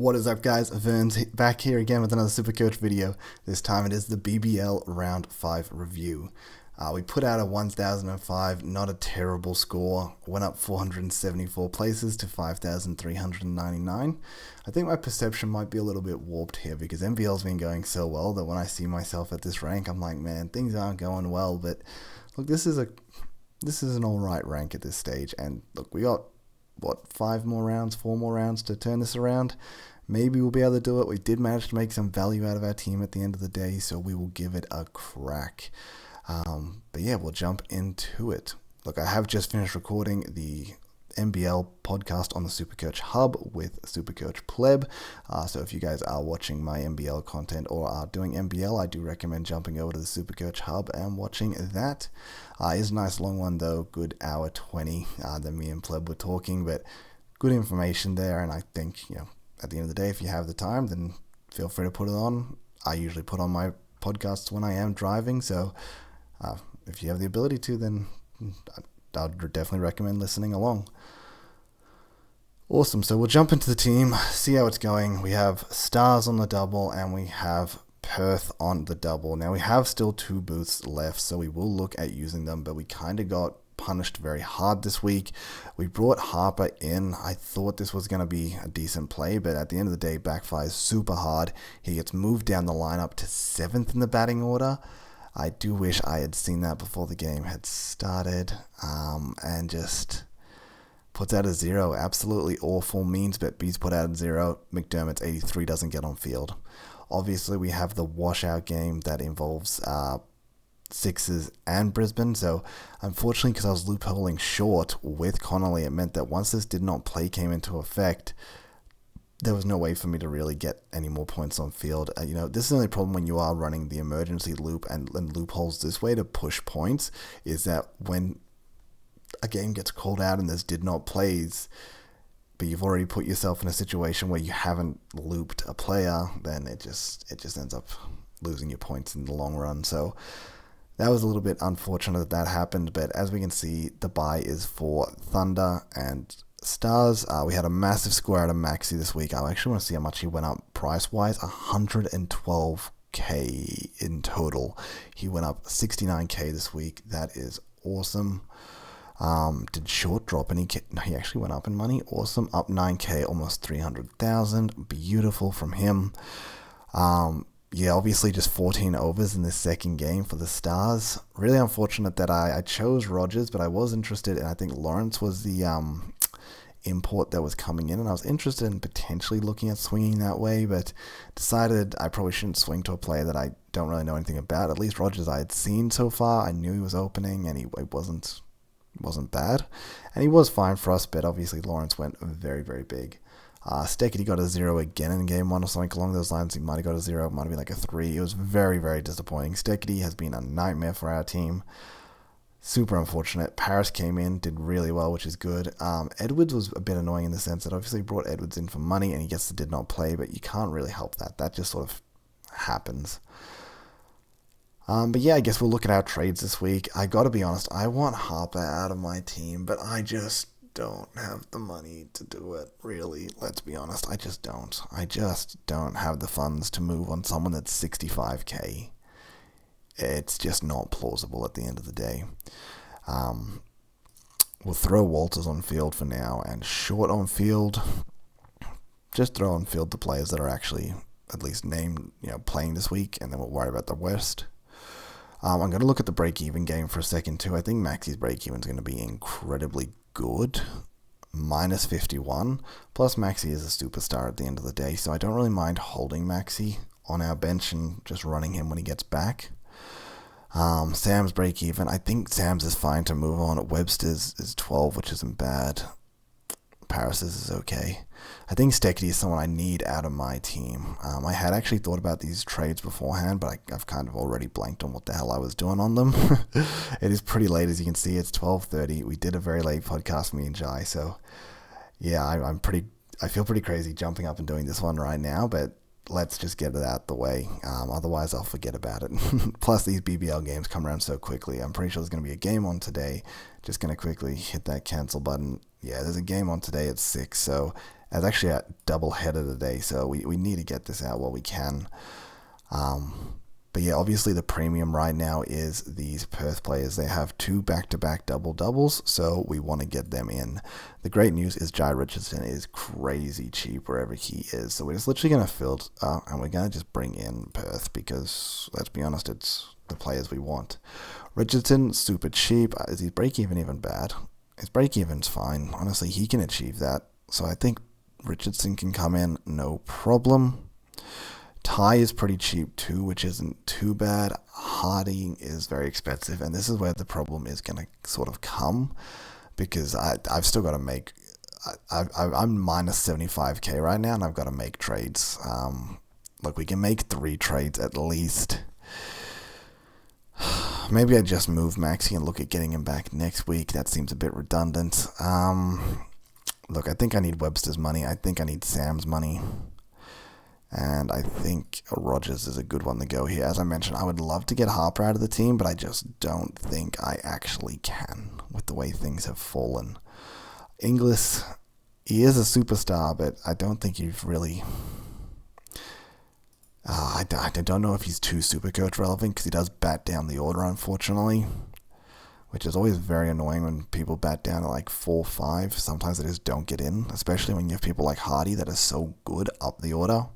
What is up, guys? Vern's back here again with another SuperCoach video. This time it is the BBL Round 5 review. We put out a 1005, not a terrible score. Went up 474 places to 5,399. I think my perception might be a little bit warped here because MBL's been going so well that when I see myself at this rank, I'm like, man, things aren't going well. But look, this is an alright rank at this stage. And look, we got, what, 4 more rounds to turn this around. Maybe we'll be able to do it. We did manage to make some value out of our team at the end of the day, so we will give it a crack. But yeah, we'll jump into it. Look, I have just finished recording the MBL podcast on the SuperCoach Hub with SuperCoach Pleb. So if you guys are watching my MBL content or are doing MBL, I do recommend jumping over to the SuperCoach Hub and watching that. It's a nice long one though, good hour 20 that me and Pleb were talking, but good information there. And I think, at the end of the day, if you have the time, then feel free to put it on. I usually put on my podcasts when I am driving, so if you have the ability to, then I'd definitely recommend listening along. Awesome, so we'll jump into the team, see how it's going. We have Stars on the double, and we have Perth on the double. Now, we have still 2 booths left, so we will look at using them, but we kind of got punished very hard this week. We brought Harper in. I thought this was going to be a decent play, but at the end of the day, backfires super hard. He gets moved down the lineup to 7th in the batting order. I do wish I had seen that before the game had started, and just puts out a 0. Absolutely awful. Means but B's put out a 0. McDermott's 83 doesn't get on field. Obviously, we have the washout game that involves Sixers and Brisbane, so unfortunately, because I was loopholing short with Connolly, it meant that once this did not play came into effect, there was no way for me to really get any more points on field. This is the only problem when you are running the emergency loop and loopholes this way to push points, is that when a game gets called out and this did not plays, but you've already put yourself in a situation where you haven't looped a player, then it just ends up losing your points in the long run. So that was a little bit unfortunate that happened, but as we can see, the buy is for Thunder and Stars. We had a massive score out of Maxi this week. I actually want to see how much he went up price-wise. 112k in total. He went up 69k this week. That is awesome. Did short drop, and he actually went up in money. Awesome. Up 9k, almost 300,000. Beautiful from him. Yeah, obviously just 14 overs in this second game for the Stars. Really unfortunate that I chose Rogers, but I was interested, and I think Lawrence was the import that was coming in, and I was interested in potentially looking at swinging that way, but decided I probably shouldn't swing to a player that I don't really know anything about. At least Rogers I had seen so far. I knew he was opening, and he wasn't bad, and he was fine for us, but obviously Lawrence went very, very big. Steketee got a 0 again in game 1 or something along those lines. He might have got a 0, might have been like a 3. It was very, very disappointing. Steketee has been a nightmare for our team. Super unfortunate. Paris came in, did really well, which is good. Edwards was a bit annoying in the sense that obviously brought Edwards in for money and he gets the did not play, but you can't really help that. That just sort of happens. But yeah, I guess we'll look at our trades this week. I gotta be honest, I want Harper out of my team, but I just don't have the money to do it, really. Let's be honest, I just don't. I just don't have the funds to move on someone that's 65k. It's just not plausible at the end of the day. We'll throw Walters on field for now, and short on field, just throw on field the players that are actually at least named, playing this week, and then we'll worry about the West. I'm going to look at the break-even game for a second too. I think Maxi's break-even is going to be incredibly good. Minus 51. Plus Maxi is a superstar at the end of the day, so I don't really mind holding Maxi on our bench and just running him when he gets back. Sam's break-even. I think Sam's is fine to move on. Webster's is 12, which isn't bad. Paris's is okay. I think Steketee is someone I need out of my team. I had actually thought about these trades beforehand, but I've kind of already blanked on what the hell I was doing on them. It is pretty late, as you can see. It's 12:30. We did a very late podcast, me and Jai, so yeah, I feel pretty crazy jumping up and doing this one right now, but let's just get it out the way. Otherwise, I'll forget about it. Plus, these BBL games come around so quickly. I'm pretty sure there's going to be a game on today. Just going to quickly hit that cancel button. Yeah, there's a game on today at 6, so It's actually a double header today, so we need to get this out while we can. But yeah, obviously the premium right now is these Perth players. They have 2 back-to-back double-doubles, so we want to get them in. The great news is Jai Richardson is crazy cheap wherever he is. So we're just literally going to field and we're going to just bring in Perth because, let's be honest, it's the players we want. Richardson, super cheap. Is his break-even even bad? His break-even's fine. Honestly, he can achieve that. So I think Richardson can come in, no problem. Ty is pretty cheap too, which isn't too bad. Hardy is very expensive, and this is where the problem is going to sort of come, because I've still got to make... I'm minus 75k right now, and I've got to make trades. Look, we can make 3 trades at least. Maybe I just move Maxi and look at getting him back next week. That seems a bit redundant. Look, I think I need Webster's money. I think I need Sam's money. And I think Rogers is a good one to go here. As I mentioned, I would love to get Harper out of the team, but I just don't think I actually can with the way things have fallen. Inglis, he is a superstar, but I don't think you've really... I don't know if he's too Supercoach relevant, because he does bat down the order, unfortunately. Which is always very annoying when people bat down at like 4-5. Sometimes they just don't get in, especially when you have people like Hardy that are so good up the order.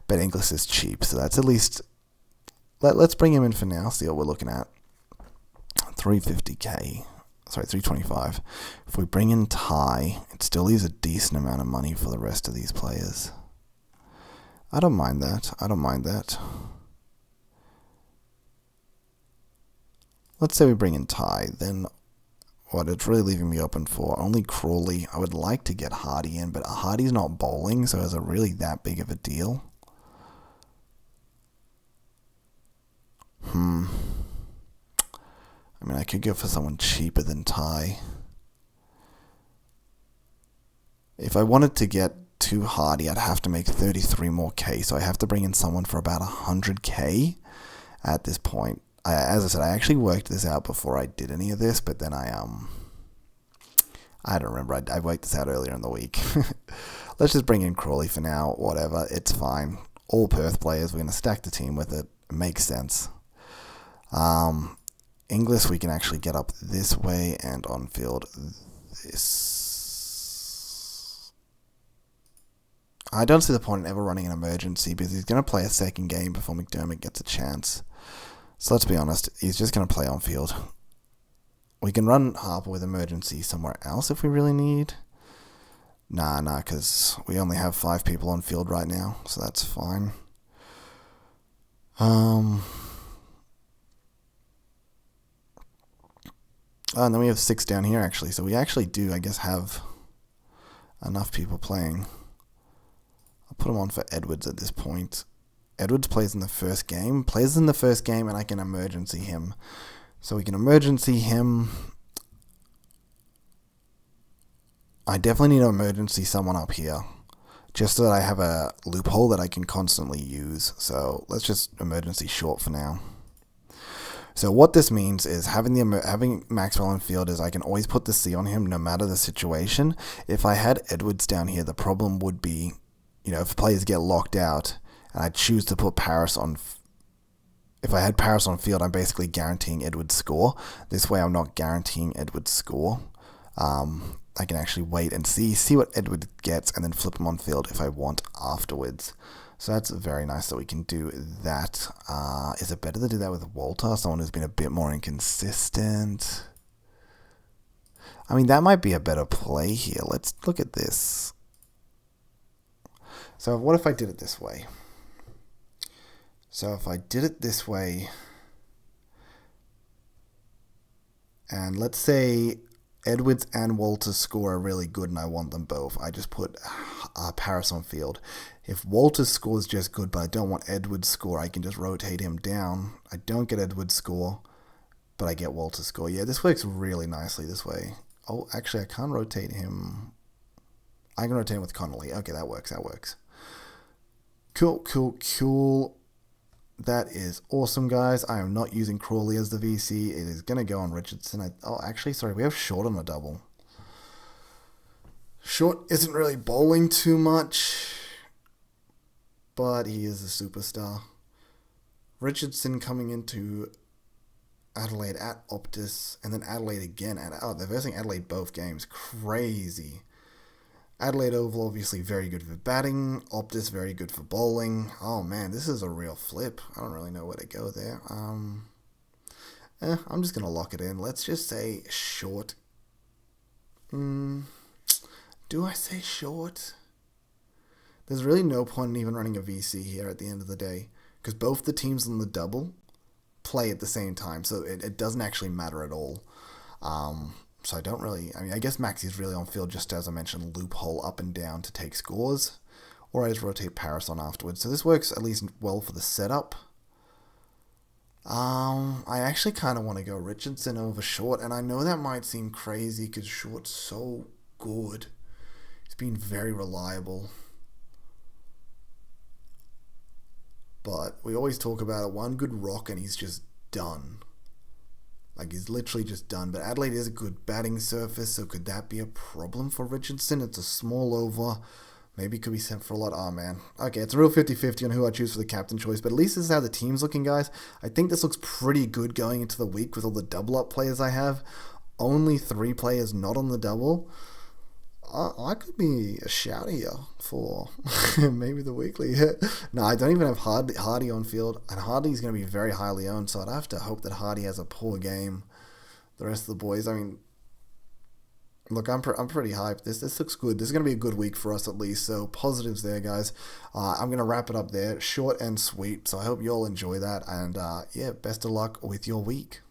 But Inglis is cheap, so that's at least... Let's bring him in for now, see what we're looking at. 350k. Sorry, 325. If we bring in Ty, it still leaves a decent amount of money for the rest of these players. I don't mind that. I don't mind that. Let's say we bring in Ty, then what it's really leaving me open for only Crawley. I would like to get Hardy in, but Hardy's not bowling, so is it really that big of a deal? I mean, I could go for someone cheaper than Ty. If I wanted to get to Hardy, I'd have to make 33 more K, so I have to bring in someone for about 100k at this point. As I said, I actually worked this out before I did any of this, but then I don't remember. I worked this out earlier in the week. Let's just bring in Crawley for now. Whatever, it's fine. All Perth players, we're going to stack the team with it. It makes sense. Inglis, we can actually get up this way and on field this. I don't see the point in ever running an emergency because he's going to play a second game before McDermott gets a chance. So let's be honest, he's just going to play on field. We can run Harper with emergency somewhere else if we really need. Nah, because we only have 5 people on field right now, so that's fine. And then we have 6 down here, actually. So we actually do, I guess, have enough people playing. I'll put him on for Edwards at this point. Edwards plays in the first game. Plays in the first game, and I can emergency him. So we can emergency him. I definitely need to emergency someone up here. Just so that I have a loophole that I can constantly use. So let's just emergency short for now. So what this means is having Maxwell in field is I can always put the C on him no matter the situation. If I had Edwards down here, the problem would be, if players get locked out and I choose to put Paris on... If I had Paris on field, I'm basically guaranteeing Edwards' score. This way I'm not guaranteeing Edwards' score. I can actually wait and see what Edwards gets and then flip him on field if I want afterwards. So that's very nice that we can do that. Is it better to do that with Walter, someone who's been a bit more inconsistent? I mean, that might be a better play here. Let's look at this. So what if I did it this way? So if I did it this way, and let's say Edwards and Walter's score are really good and I want them both, I just put Paris on field. If Walter's score is just good, but I don't want Edwards' score, I can just rotate him down. I don't get Edwards' score, but I get Walter's score. Yeah, this works really nicely this way. Oh, actually, I can't rotate him. I can rotate him with Connolly. Okay, that works. Cool. That is awesome, guys. I am not using Crawley as the VC. It is going to go on Richardson. Actually, sorry, we have Short on a double. Short isn't really bowling too much, but he is a superstar. Richardson coming into Adelaide at Optus, and then Adelaide again. They're versing Adelaide both games. Crazy. Adelaide Oval, obviously very good for batting. Optus, very good for bowling. Oh man, this is a real flip. I don't really know where to go there. I'm just going to lock it in. Let's just say short. Do I say short? There's really no point in even running a VC here at the end of the day, because both the teams on the double play at the same time, so it doesn't actually matter at all. So I don't really... I guess Maxi's really on field just, as I mentioned, loophole up and down to take scores, or I just rotate Paris on afterwards. So this works at least well for the setup. I actually kind of want to go Richardson over Short, and I know that might seem crazy because Short's so good. He's been very reliable. But we always talk about it, one good rock and he's just done. Like, he's literally just done. But Adelaide is a good batting surface, so could that be a problem for Richardson? It's a small over. Maybe it could be sent for a lot. Oh, man. Okay, it's a real 50-50 on who I choose for the captain choice. But at least this is how the team's looking, guys. I think this looks pretty good going into the week with all the double-up players I have. Only 3 players not on the double. I could be a shout here for maybe the weekly. No, I don't even have Hardy on field. And Hardy's going to be very highly owned, so I'd have to hope that Hardy has a poor game. The rest of the boys, look, I'm pretty hyped. This looks good. This is going to be a good week for us at least. So positives there, guys. I'm going to wrap it up there. Short and sweet. So I hope you all enjoy that. And yeah, best of luck with your week.